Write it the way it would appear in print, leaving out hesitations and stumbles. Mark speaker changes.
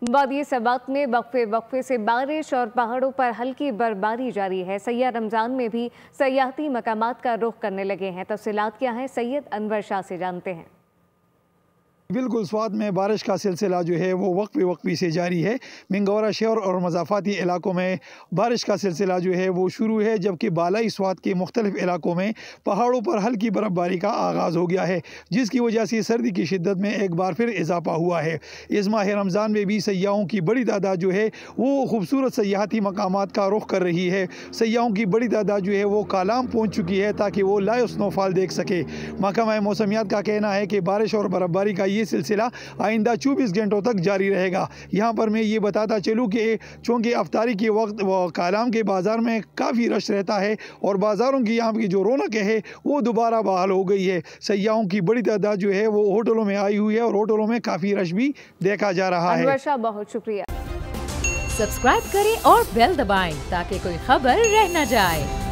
Speaker 1: वादी सबात में वक्फे वक्फे से बारिश और पहाड़ों पर हल्की बर्फबारी जारी है। सयाह रमजान में भी सयाहती मकामात का रुख करने लगे हैं। तफसीलात क्या है, सैयद अनवर शाह से जानते हैं।
Speaker 2: बिल्कुल स्वात में बारिश का सिलसिला जो है वो वक्फी से जारी है। मिंगौरा शहर और मज़ाफ़ाती इलाकों में बारिश का सिलसिला जो है वो शुरू है, जबकि बालाई स्वात के मुख्तलिफ इलाकों में पहाड़ों पर हल्की बर्फबारी का आगाज़ हो गया है, जिसकी वजह से सर्दी की शिद्दत में एक बार फिर इजाफा हुआ है। इस माह रमज़ान में भी सयाहों की बड़ी तादाद जो है वो खूबसूरत सयाहती मकामात का रुख कर रही है। सयाहों की बड़ी तादाद जो है वो कालाम पहुँच चुकी है ताकि वो लाइव स्नोफॉल देख सके। महकमा मौसमियात का कहना है कि बारिश और बर्फबारी का ये सिलसिला आइंदा 24 घंटों तक जारी रहेगा। यहाँ पर मैं ये बताता चलूँ कि चूँकि अफ्तारी के वक्त कालाम के बाज़ार में काफ़ी रश रहता है और बाज़ारों की यहाँ की जो रौनक है वो दोबारा बहाल हो गई है। सयाहों की बड़ी तादाद जो है वो होटलों में आई हुई है और होटलों में काफ़ी रश भी देखा जा रहा है।
Speaker 1: अनवर शाह, बहुत शुक्रिया।
Speaker 3: सब्सक्राइब करें और बेल दबाएं ताकि कोई खबर रह न जाए।